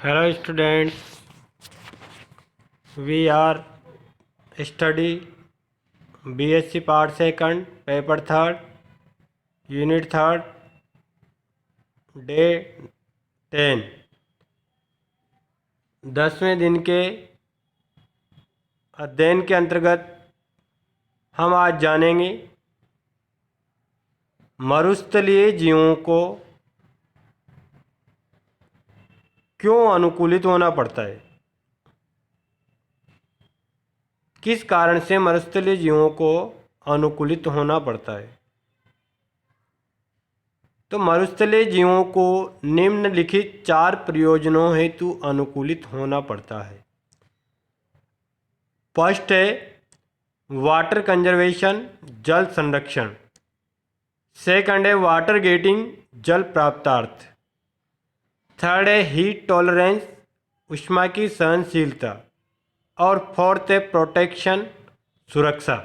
Hello students, we are study BSc Part 2, Paper 3rd, Unit 3rd, Day 10। 10वें दिन के अध्ययन के अंतर्गत हम आज जानेंगे मरुस्थलीय जीवों को क्यों अनुकूलित होना पड़ता है। किस कारण से मरुस्थलीय जीवों को अनुकूलित होना पड़ता है। तो मरुस्थलीय जीवों को निम्नलिखित 4 प्रयोजनों हेतु अनुकूलित होना पड़ता है। फर्स्ट है वाटर कंजर्वेशन, जल संरक्षण। सेकंड है वाटर गेटिंग, जल प्राप्तार्थ। थर्ड है हीट टॉलरेंस, ऊष्मा की सहनशीलता। और फोर्थ है प्रोटेक्शन, सुरक्षा।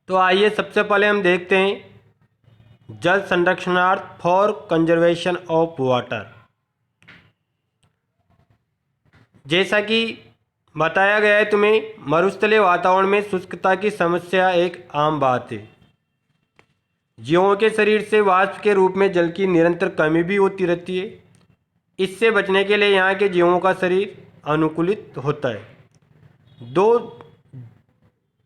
तो आइए सबसे पहले हम देखते हैं जल संरक्षणार्थ फॉर कंजर्वेशन ऑफ वाटर। जैसा कि बताया गया है तुम्हें, मरुस्थलीय वातावरण में शुष्कता की समस्या एक आम बात है। जीवों के शरीर से वाष्प के रूप में जल की निरंतर कमी भी होती रहती है। इससे बचने के लिए यहाँ के जीवों का शरीर अनुकूलित होता है। दो,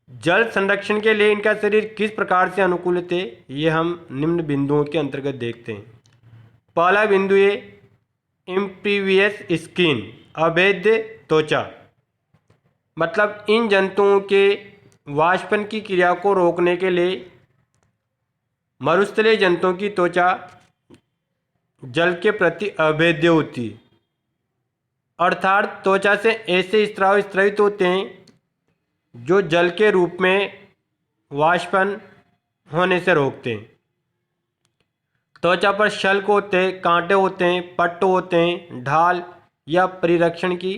जल संरक्षण के लिए इनका शरीर किस प्रकार से अनुकूलित है, ये हम निम्न बिंदुओं के अंतर्गत देखते हैं। पहला बिंदु है इम्पीवियस स्किन, अभेद त्वचा। मतलब इन जंतुओं के वाष्पन की क्रिया को रोकने के लिए मरुस्थलीय जंतुओं की त्वचा जल के प्रति अभेद्य होती है, अर्थात त्वचा से ऐसे स्राव स्रावित होते हैं जो जल के रूप में वाष्पन होने से रोकते हैं। त्वचा पर शल्क होते हैं, कांटे होते हैं, पट्ट होते हैं, ढाल या परिरक्षण की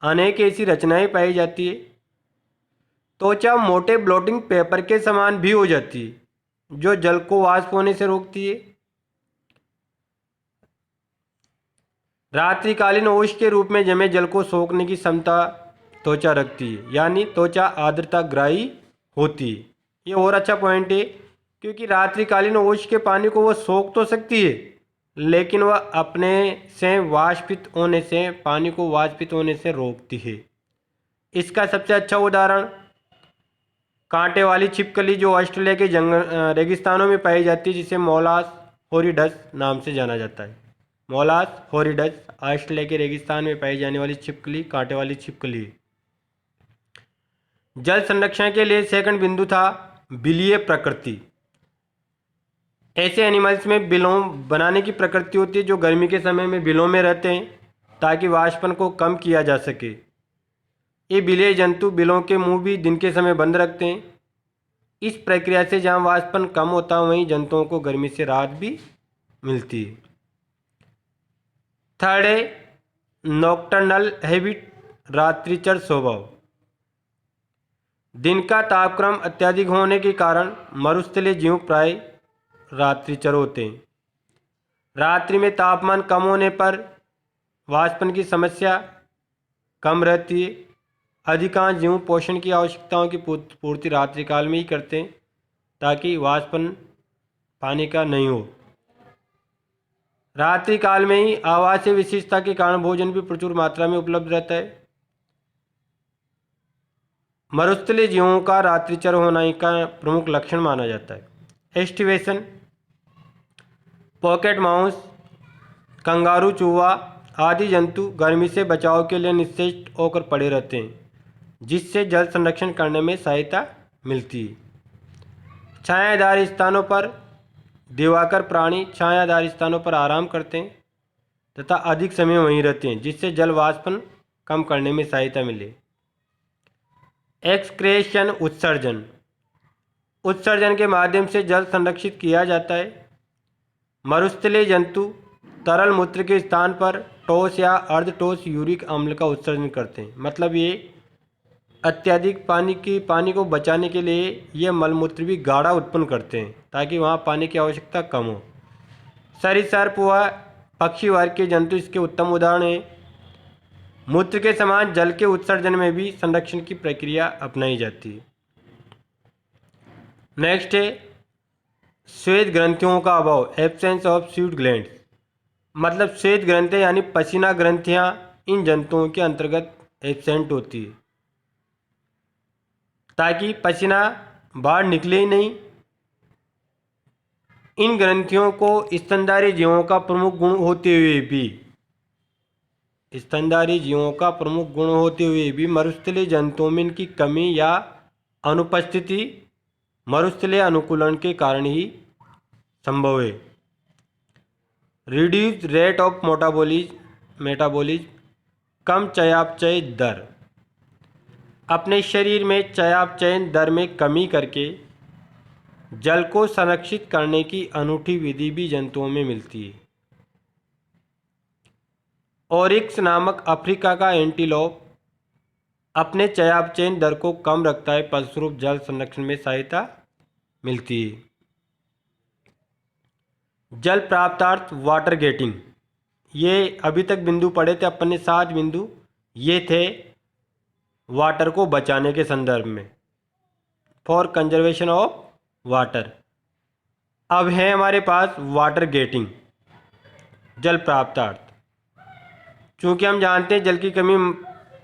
अनेक ऐसी रचनाएं पाई जाती है। त्वचा मोटे ब्लोटिंग पेपर के समान भी हो जाती है जो जल को वाष्प होने से रोकती है। रात्रिकालीन ओश के रूप में जमे जल को सोखने की क्षमता त्वचा रखती है, यानी त्वचा आर्द्रताग्राही होती है। ये और अच्छा पॉइंट है, क्योंकि रात्रिकालीन ओश के पानी को वो सोख तो सकती है, लेकिन वह अपने से वाष्पित होने से पानी को वाष्पित होने से रोकती है। इसका सबसे अच्छा उदाहरण कांटे वाली छिपकली जो ऑस्ट्रेलिया के रेगिस्तानों में पाई जाती है, जिसे मोलास होरिडस नाम से जाना जाता है। मोलास होरिडस ऑस्ट्रेलिया के रेगिस्तान में पाई जाने वाली छिपकली, कांटे वाली छिपकली। जल संरक्षण के लिए सेकंड बिंदु था बिलीय प्रकृति। ऐसे एनिमल्स में बिलों बनाने की प्रकृति होती है जो गर्मी के समय में बिलों में रहते हैं ताकि वाष्पन को कम किया जा सके। ये बिलीय जंतु बिलों के मुंह भी दिन के समय बंद रखते हैं। इस प्रक्रिया से जहाँ वाष्पन कम होता है वहीं जंतुओं को गर्मी से राहत भी मिलती है। थर्ड है नॉक्टर्नल हैबिट, रात्रिचर स्वभाव। दिन का तापक्रम अत्यधिक होने के कारण मरुस्थलीय जीव प्राय रात्रिचर होते हैं। रात्रि में तापमान कम होने पर वाष्पन की समस्या कम रहती है। अधिकांश जीव पोषण की आवश्यकताओं की पूर्ति रात्रिकाल में ही करते हैं ताकि वाष्पन पानी का नहीं हो। रात्रि काल में ही आवासीय विशेषता के कारण भोजन भी प्रचुर मात्रा में उपलब्ध रहता है। मरुस्थलीय जीवों का रात्रिचर होना का प्रमुख लक्षण माना जाता है। एस्टिवेशन, पॉकेट माउस, कंगारू चूहा आदि जंतु गर्मी से बचाव के लिए निश्चेष्ट होकर पड़े रहते हैं, जिससे जल संरक्षण करने में सहायता मिलती है। छायादार स्थानों पर दिवाकर प्राणी छायादार स्थानों पर आराम करते हैं तथा अधिक समय वहीं रहते हैं, जिससे जल वाष्पन कम करने में सहायता मिले। एक्सक्रेशन, उत्सर्जन। उत्सर्जन के माध्यम से जल संरक्षित किया जाता है। मरुस्थलीय जंतु तरल मूत्र के स्थान पर ठोस या अर्धठोस यूरिक अम्ल का उत्सर्जन करते हैं। मतलब ये अत्यधिक पानी को बचाने के लिए ये मलमूत्र भी गाढ़ा उत्पन्न करते हैं ताकि वहाँ पानी की आवश्यकता कम हो। सरीसृप व पक्षी वर्ग के जंतु इसके उत्तम उदाहरण हैं। मूत्र के समान जल के उत्सर्जन में भी संरक्षण की प्रक्रिया अपनाई जाती है। नेक्स्ट है श्वेत ग्रंथियों का अभाव, एब्सेंस ऑफ स्वीट ग्लैंड्स। मतलब श्वेत ग्रंथियाँ यानी पसीना ग्रंथियाँ इन जंतुओं के अंतर्गत एब्सेंट होती है, ताकि पसीना बाहर निकले ही नहीं। इन ग्रंथियों को स्तनधारी जीवों का प्रमुख गुण होते हुए भी मरुस्थलीय जंतुओं में इनकी कमी या अनुपस्थिति मरुस्थलीय अनुकूलन के कारण ही संभव है। रिड्यूस रेट ऑफ मेटाबॉलिज्म, कम चयापचय दर। अपने शरीर में चयापचय दर में कमी करके जल को संरक्षित करने की अनूठी विधि भी जंतुओं में मिलती है। ओरिक्स नामक अफ्रीका का एंटीलोप अपने चयापचय दर को कम रखता है, फलस्वरूप जल संरक्षण में सहायता मिलती है। जल प्राप्तार्थ वाटर गेटिंग, ये अभी तक बिंदु पढ़े थे अपन ने 7 बिंदु, ये थे वाटर को बचाने के संदर्भ में, फॉर कंजर्वेशन ऑफ वाटर। अब है हमारे पास वाटर गेटिंग, जल प्राप्तार्थ। चूँकि हम जानते हैं जल की कमी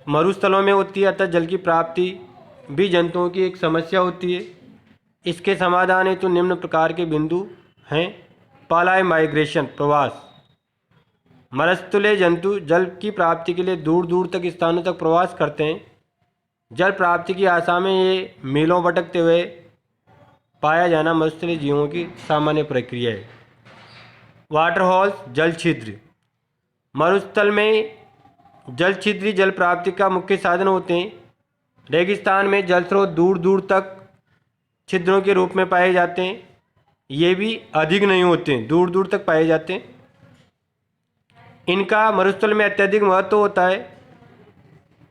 मरुस्थलों में होती है, अतः जल की प्राप्ति भी जंतुओं की एक समस्या होती है। इसके समाधान हेतु निम्न प्रकार के बिंदु हैं। पहला है माइग्रेशन, प्रवास। मरुस्थलीय जंतु जल की प्राप्ति के लिए दूर दूर तक स्थानों तक प्रवास करते हैं। जल प्राप्ति की आशा में ये मीलों भटकते हुए पाया जाना मरुस्थलीय जीवों की सामान्य प्रक्रिया है। वाटर होल्स, जल छिद्र। मरुस्थल में जल छिद्र जल प्राप्ति का मुख्य साधन होते हैं। रेगिस्तान में जल स्रोत दूर दूर तक छिद्रों के रूप में पाए जाते हैं। ये भी अधिक नहीं होते हैं, दूर दूर तक पाए जाते हैं। इनका मरुस्थल में अत्यधिक महत्व होता है।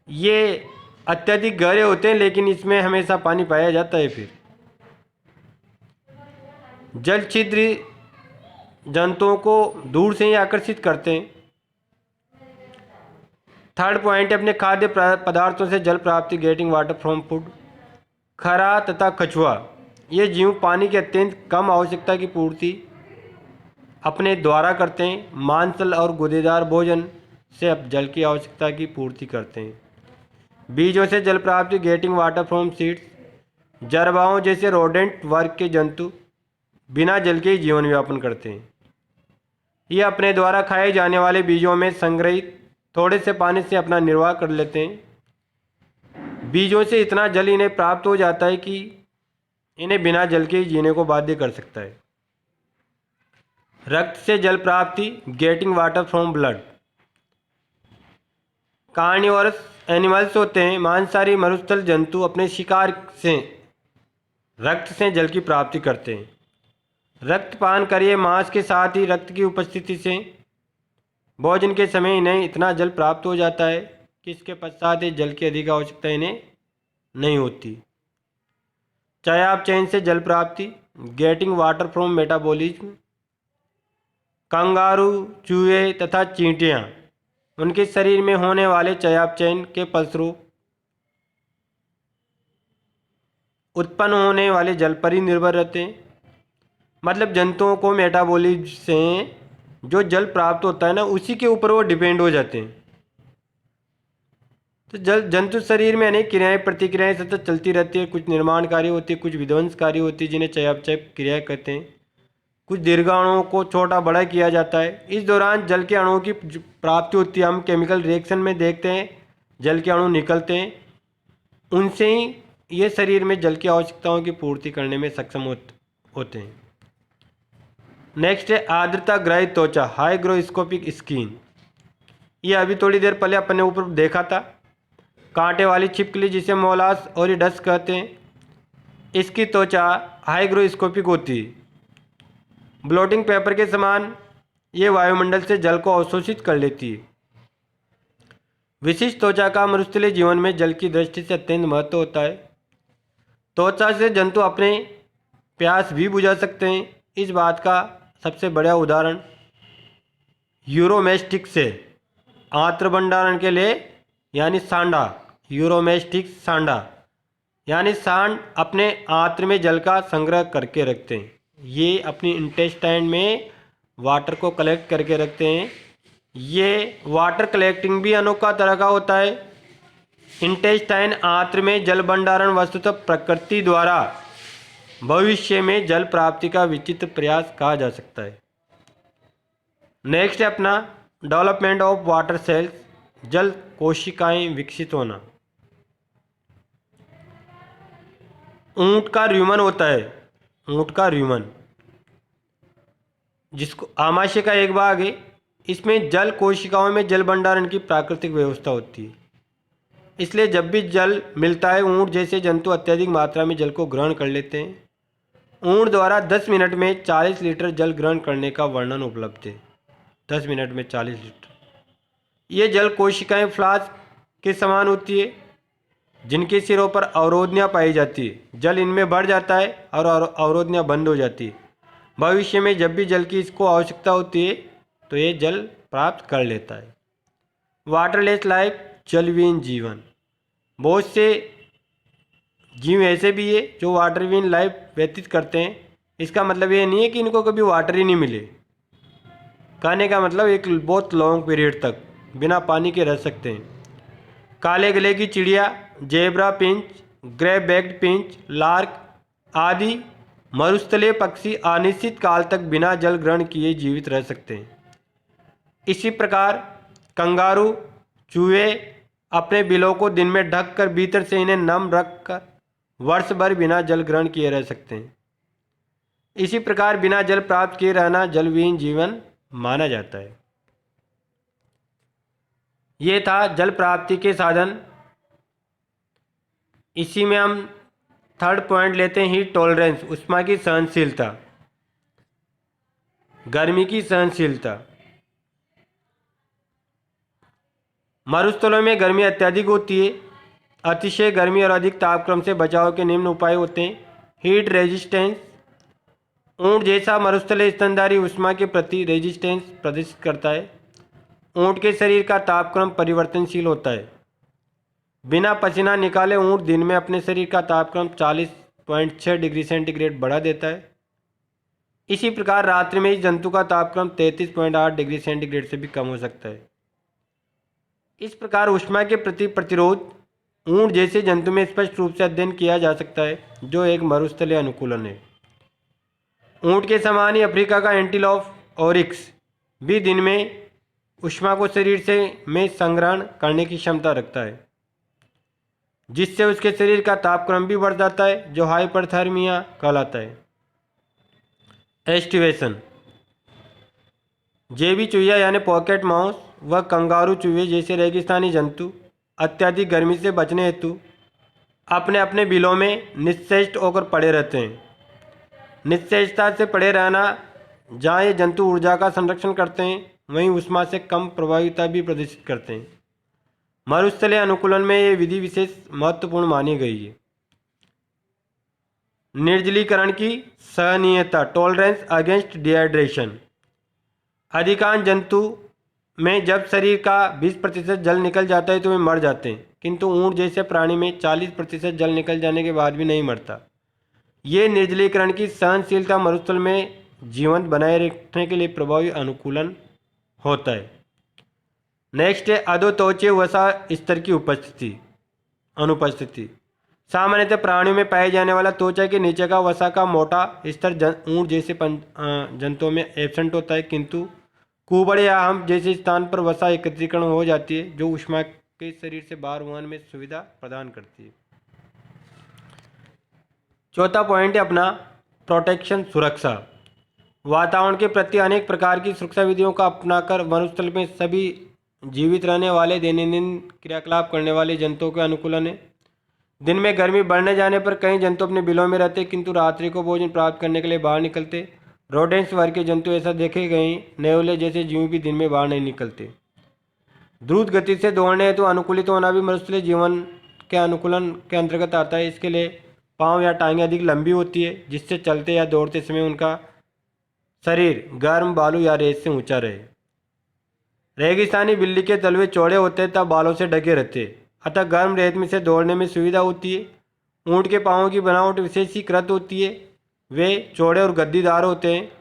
ये अत्यधिक गहरे होते हैं, लेकिन इसमें हमेशा पानी पाया जाता है। फिर जल छिद्र जंतुओं को दूर से ही आकर्षित करते हैं। थर्ड पॉइंट है अपने खाद्य पदार्थों से जल प्राप्ति, गेटिंग वाटर फ्रॉम फूड। खरा तथा कछुआ, ये जीव पानी की अत्यंत कम आवश्यकता की पूर्ति अपने द्वारा करते हैं। मांसल और गुदेदार भोजन से अब जल की आवश्यकता की पूर्ति करते हैं। बीजों से जल प्राप्ति, गेटिंग वाटर फ्रॉम सीड्स। जरबाओं जैसे रोडेंट वर्ग के जंतु बिना जल के ही जीवन यापन करते हैं। ये अपने द्वारा खाए जाने वाले बीजों में संग्रहित थोड़े से पानी से अपना निर्वाह कर लेते हैं। बीजों से इतना जल इन्हें प्राप्त हो जाता है कि इन्हें बिना जल के ही जीने को बाध्य कर सकता है। रक्त से जल प्राप्ति, getting water from blood. Carnivorous animals होते हैं। मांसाहारी मरुस्थल जंतु अपने शिकार से रक्त से जल की प्राप्ति करते हैं। रक्तपान करिए मांस के साथ ही रक्त की उपस्थिति से भोजन के समय इन्हें इतना जल प्राप्त हो जाता है कि इसके पश्चात ही जल की अधिक आवश्यकता इन्हें नहीं होती। चयापचय से जल प्राप्ति, getting water from metabolism. Kangaroo, चूहे तथा चींटियाँ उनके शरीर में होने वाले चयापचय के फलस्वरूप उत्पन्न होने वाले जल पर ही निर्भर रहते हैं। मतलब जंतुओं को मेटाबॉलिज्म से जो जल प्राप्त होता है ना, उसी के ऊपर वो डिपेंड हो जाते हैं। तो जंतु शरीर में अनेक क्रियाएं प्रतिक्रियाएं सतत चलती रहती है। कुछ निर्माणकारी होती है, कुछ विध्वंसकारी होती है, जिन्हें चयापचय क्रिया कहते हैं। कुछ दीर्घ अणुओं को छोटा बड़ा किया जाता है। इस दौरान जल के अणुओं की प्राप्ति होती है। हम केमिकल रिएक्शन में देखते हैं जल के अणु निकलते हैं, उनसे ही ये शरीर में जल की आवश्यकताओं की पूर्ति करने में सक्षम होते हैं। नेक्स्ट है आर्द्रता ग्रहित त्वचा, हाइग्रोस्कोपिक स्किन। ये अभी थोड़ी देर पहले अपने ऊपर देखा था। कांटे वाली छिपकली जिसे मोलास ओरिडस कहते हैं, इसकी त्वचा हाइग्रोस्कोपिक होती है। ब्लोटिंग पेपर के समान ये वायुमंडल से जल को अवशोषित कर लेती है। विशिष्ट त्वचा का मरुस्थलीय जीवन में जल की दृष्टि से अत्यंत महत्व होता है। त्वचा से जंतु अपने प्यास भी बुझा सकते हैं। इस बात का सबसे बड़ा उदाहरण यूरोमेस्टिक से आंत्र भंडारण के लिए, यानी सांडा, यूरोमेस्टिक सांडा, यानी सांड अपने आंत्र में जल का संग्रह करके रखते हैं। ये अपनी इंटेस्टाइन में वाटर को कलेक्ट करके रखते हैं। ये वाटर कलेक्टिंग भी अनोखा तरह का होता है। इंटेस्टाइन आंत्र में जल भंडारण वस्तुतः प्रकृति द्वारा भविष्य में जल प्राप्ति का विचित्र प्रयास कहा जा सकता है। नेक्स्ट है अपना डेवलपमेंट ऑफ वाटर सेल्स, जल कोशिकाएं विकसित होना। ऊंट का र्यूमन होता है, ऊंट का र्यूमन, जिसको आमाशय का एक भाग है। इसमें जल कोशिकाओं में जल भंडारण की प्राकृतिक व्यवस्था होती है। इसलिए जब भी जल मिलता है, ऊंट जैसे जंतु अत्यधिक मात्रा में जल को ग्रहण कर लेते हैं। ऊंट द्वारा 10 मिनट में 40 लीटर जल ग्रहण करने का वर्णन उपलब्ध है। 10 मिनट में 40 लीटर। ये जल कोशिकाएं फ्लास्क के समान होती है, जिनके सिरों पर अवरोधनियाँ पाई जाती है। जल इनमें बढ़ जाता है और अवरोधनियाँ बंद हो जाती है। भविष्य में जब भी जल की इसको आवश्यकता होती है तो ये जल प्राप्त कर लेता है। वाटरलेस लाइफ, जलविहीन जीवन। बहुत से जीव ऐसे भी है जो वाटरविहीन लाइफ व्यतीत करते हैं। इसका मतलब ये नहीं है कि इनको कभी वाटर ही नहीं मिले। कहने का मतलब एक बहुत लॉन्ग पीरियड तक बिना पानी के रह सकते हैं। काले गले की चिड़िया, zebra pinch, grey backed pinch, lark आदि मरुस्थलीय पक्षी अनिश्चित काल तक बिना जल ग्रहण किए जीवित रह सकते हैं। इसी प्रकार कंगारू, चूहे अपने बिलों को दिन में ढककर भीतर से इन्हें नम रखकर वर्ष भर बिना जल ग्रहण किए रह सकते हैं। इसी प्रकार बिना जल प्राप्त किए रहना जलविहीन जीवन माना जाता है। ये था जल प्राप्ति के साधन। इसी में हम थर्ड पॉइंट लेते हैं, हीट टॉलरेंस, उष्मा की सहनशीलता, गर्मी की सहनशीलता। मरुस्थलों में गर्मी अत्यधिक होती है। अतिशय गर्मी और अधिक तापक्रम से बचाव के निम्न उपाय होते हैं। हीट रेजिस्टेंस, ऊंट जैसा मरुस्थलीय स्तनधारी उष्मा के प्रति रेजिस्टेंस प्रदर्शित करता है। ऊंट के शरीर का तापक्रम परिवर्तनशील होता है। बिना पसीना निकाले ऊंट दिन में अपने शरीर का तापक्रम 40.6 डिग्री सेंटीग्रेड बढ़ा देता है। इसी प्रकार रात्रि में इस जंतु का तापक्रम 33.8 डिग्री सेंटीग्रेड से भी कम हो सकता है। इस प्रकार उष्मा के प्रति प्रतिरोध ऊंट जैसे जंतु में स्पष्ट रूप से अध्ययन किया जा सकता है, जो एक मरुस्थलीय अनुकूलन है। ऊंट के समान ही अफ्रीका का एंटीलोप ओरिक्स भी दिन में उष्मा को शरीर से में संग्रहण करने की क्षमता रखता है, जिससे उसके शरीर का तापक्रम भी बढ़ जाता है, जो हाइपरथर्मिया कहलाता है। एस्टिवेशन, जेबी चूहिया यानी पॉकेट माउस व कंगारू चूहे जैसे रेगिस्तानी जंतु अत्यधिक गर्मी से बचने हेतु अपने अपने बिलों में निश्चेष्ट होकर पड़े रहते हैं। निश्चेष्टता से पड़े रहना, जहाँ ये जंतु ऊर्जा का संरक्षण करते हैं, वहीं उष्मा से कम प्रभाविता भी प्रदर्शित करते हैं। मरुस्थलीय अनुकूलन में ये विधि विशेष महत्वपूर्ण मानी गई है। निर्जलीकरण की सहनीयता, टॉलरेंस अगेंस्ट डिहाइड्रेशन। अधिकांश जंतु में जब शरीर का 20% जल निकल जाता है तो वे मर जाते हैं, किंतु ऊंट जैसे प्राणी में 40% जल निकल जाने के बाद भी नहीं मरता। ये निर्जलीकरण की सहनशीलता मरुस्थल में जीवंत बनाए रखने के लिए प्रभावी अनुकूलन होता है। नेक्स्ट है अधोत्वचीय वसा स्तर की अनुपस्थिति। सामान्यतः प्राणियों में पाए जाने वाला त्वचा के नीचे का वसा का मोटा स्तर ऊंट जैसे जंतुओं में एब्सेंट होता है, किंतु कुबड़ या हम जैसे स्थान पर वसा एकत्रीकरण हो जाती है, जो उष्मा के शरीर से बाहर होने में सुविधा प्रदान करती है। चौथा पॉइंट है अपना प्रोटेक्शन, सुरक्षा। वातावरण के प्रति अनेक प्रकार की सुरक्षा विधियों का अपनाकर मरुस्थल में सभी जीवित रहने वाले दैनंदिन क्रियाकलाप करने वाले जंतुओं के अनुकूलन है। दिन में गर्मी बढ़ने जाने पर कई जंतु अपने बिलों में रहते, किंतु रात्रि को भोजन प्राप्त करने के लिए बाहर निकलते। रोडेंट्स वर्ग के जंतु ऐसा देखे गए। नेवले जैसे जीव भी दिन में बाहर नहीं निकलते। द्रुत गति से दौड़ने हेतु अनुकूलित होना भी मनुष्य जीवन के अनुकूलन के अंतर्गत आता है। इसके लिए पाँव या टांगें अधिक लंबी होती है, जिससे चलते या दौड़ते समय उनका शरीर गर्म बालू या रेत से ऊंचा रहे। रेगिस्तानी बिल्ली के तलवे चौड़े होते तथा बालों से ढके रहते, अतः गर्म रेत में से दौड़ने में सुविधा होती है। ऊँट के पाँवों की बनावट विशेषीकृत होती है, वे चौड़े और गद्दीदार होते हैं।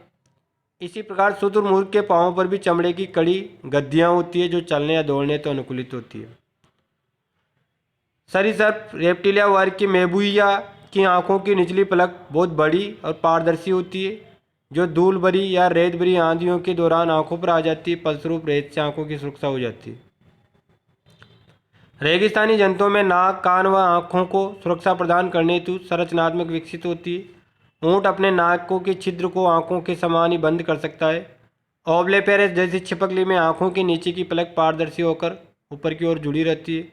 इसी प्रकार शुतुरमुर्ग के पाँवों पर भी चमड़े की कड़ी गद्दियाँ होती है जो चलने या दौड़ने तो अनुकूलित होती है। सरीसृप रेप्टिलिया वर्ग की मेबुइया की आँखों की निचली पलक बहुत बड़ी और पारदर्शी होती है, जो धूल भरी या रेत भरी आंधियों के दौरान आंखों पर आ जाती है, फलस्वरूप रेत से आंखों की सुरक्षा हो जाती है। रेगिस्तानी जंतुओं में नाक, कान व आँखों को सुरक्षा प्रदान करने हेतु संरचनात्मक विकसित होती है। ऊँट अपने नाकों के छिद्र को आँखों के समान ही बंद कर सकता है। ओवलेपेरस जैसी छिपकली में आँखों के नीचे की पलक पारदर्शी होकर ऊपर की ओर जुड़ी रहती है।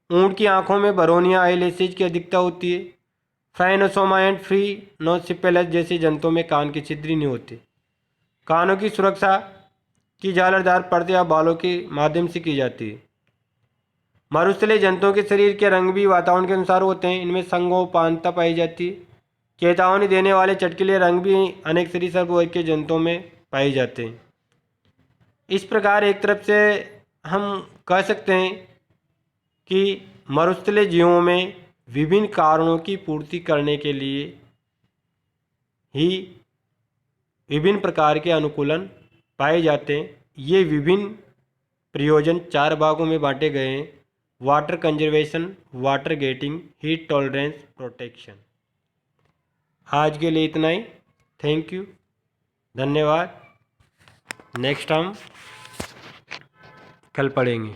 ऊँट की आँखों में बरोनिया आईलैशेज की अधिकता होती है। फ्राइनोसोमा एंड फ्रीनोसिपेलस जैसे जंतुओं में कान के छिद्र नहीं होते। कानों की सुरक्षा की झालरदार पर्दे या बालों के माध्यम से की जाती है। मरुस्थलीय जंतुओं के शरीर के रंग भी वातावरण के अनुसार होते हैं। इनमें संगोपनता पाई जाती है। चेतावनी देने वाले चटकीले रंग भी अनेक सरीसृप वर्ग के जंतुओं में पाए जाते हैं। इस प्रकार एक तरफ से हम कह सकते हैं कि मरुस्थलीय जीवों में विभिन्न कारणों की पूर्ति करने के लिए ही विभिन्न प्रकार के अनुकूलन पाए जाते हैं। ये विभिन्न प्रयोजन 4 भागों में बांटे गए हैं: water conservation, water getting, heat tolerance, protection. आज के लिए इतना ही। थैंक यू, धन्यवाद। नेक्स्ट हम कल पढ़ेंगे।